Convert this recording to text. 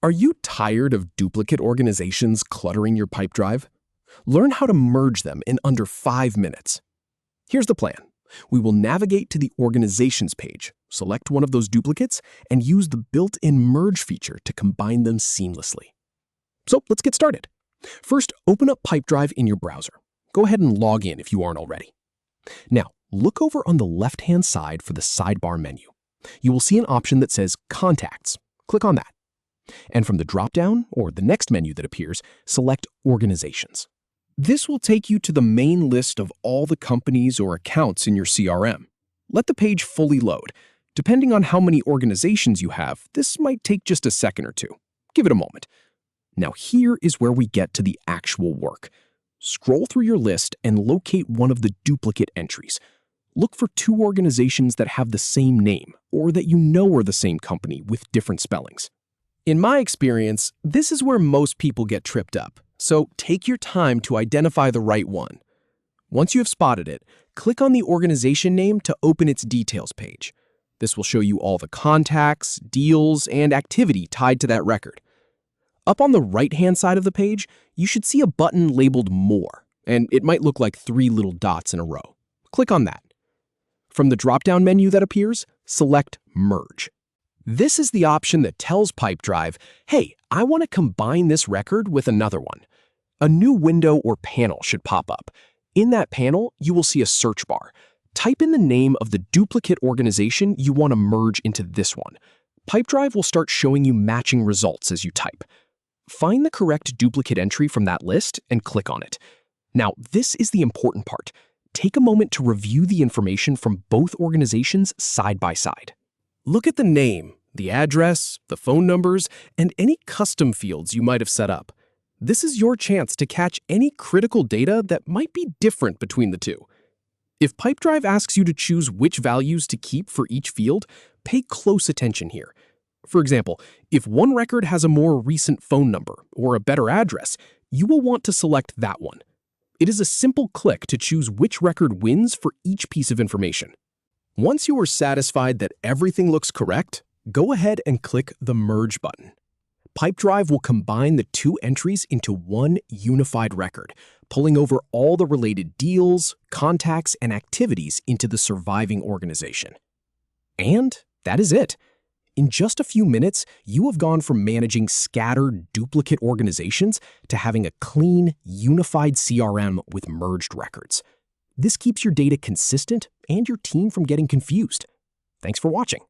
Are you tired of duplicate organizations cluttering your Pipedrive? Learn how to merge them in under 5 minutes. Here's the plan. We will navigate to the Organizations page, select one of those duplicates, and use the built-in merge feature to combine them seamlessly. So let's get started. First, open up Pipedrive in your browser. Go ahead and log in if you aren't already. Now, look over on the left-hand side for the sidebar menu. You will see an option that says Contacts. Click on that. And from the drop-down, or the next menu that appears, select Organizations. This will take you to the main list of all the companies or accounts in your CRM. Let the page fully load. Depending on how many organizations you have, this might take just a second or two. Give it a moment. Now here is where we get to the actual work. Scroll through your list and locate one of the duplicate entries. Look for 2 organizations that have the same name, or that you know are the same company with different spellings. In my experience, this is where most people get tripped up, so take your time to identify the right one. Once you have spotted it, click on the organization name to open its details page. This will show you all the contacts, deals, and activity tied to that record. Up on the right-hand side of the page, you should see a button labeled More, and it might look like 3 little dots in a row. Click on that. From the drop-down menu that appears, select Merge. This is the option that tells Pipedrive, hey, I want to combine this record with another one. A new window or panel should pop up. In that panel, you will see a search bar. Type in the name of the duplicate organization you want to merge into this one. Pipedrive will start showing you matching results as you type. Find the correct duplicate entry from that list and click on it. Now, this is the important part. Take a moment to review the information from both organizations side by side. Look at the name, the address, the phone numbers, and any custom fields you might have set up. This is your chance to catch any critical data that might be different between the two. If Pipedrive asks you to choose which values to keep for each field, pay close attention here. For example, if one record has a more recent phone number or a better address, you will want to select that one. It is a simple click to choose which record wins for each piece of information. Once you are satisfied that everything looks correct, go ahead and click the Merge button. Pipedrive will combine the 2 entries into one unified record, pulling over all the related deals, contacts, and activities into the surviving organization. And that is it. In just a few minutes, you have gone from managing scattered, duplicate organizations to having a clean, unified CRM with merged records. This keeps your data consistent and your team from getting confused. Thanks for watching.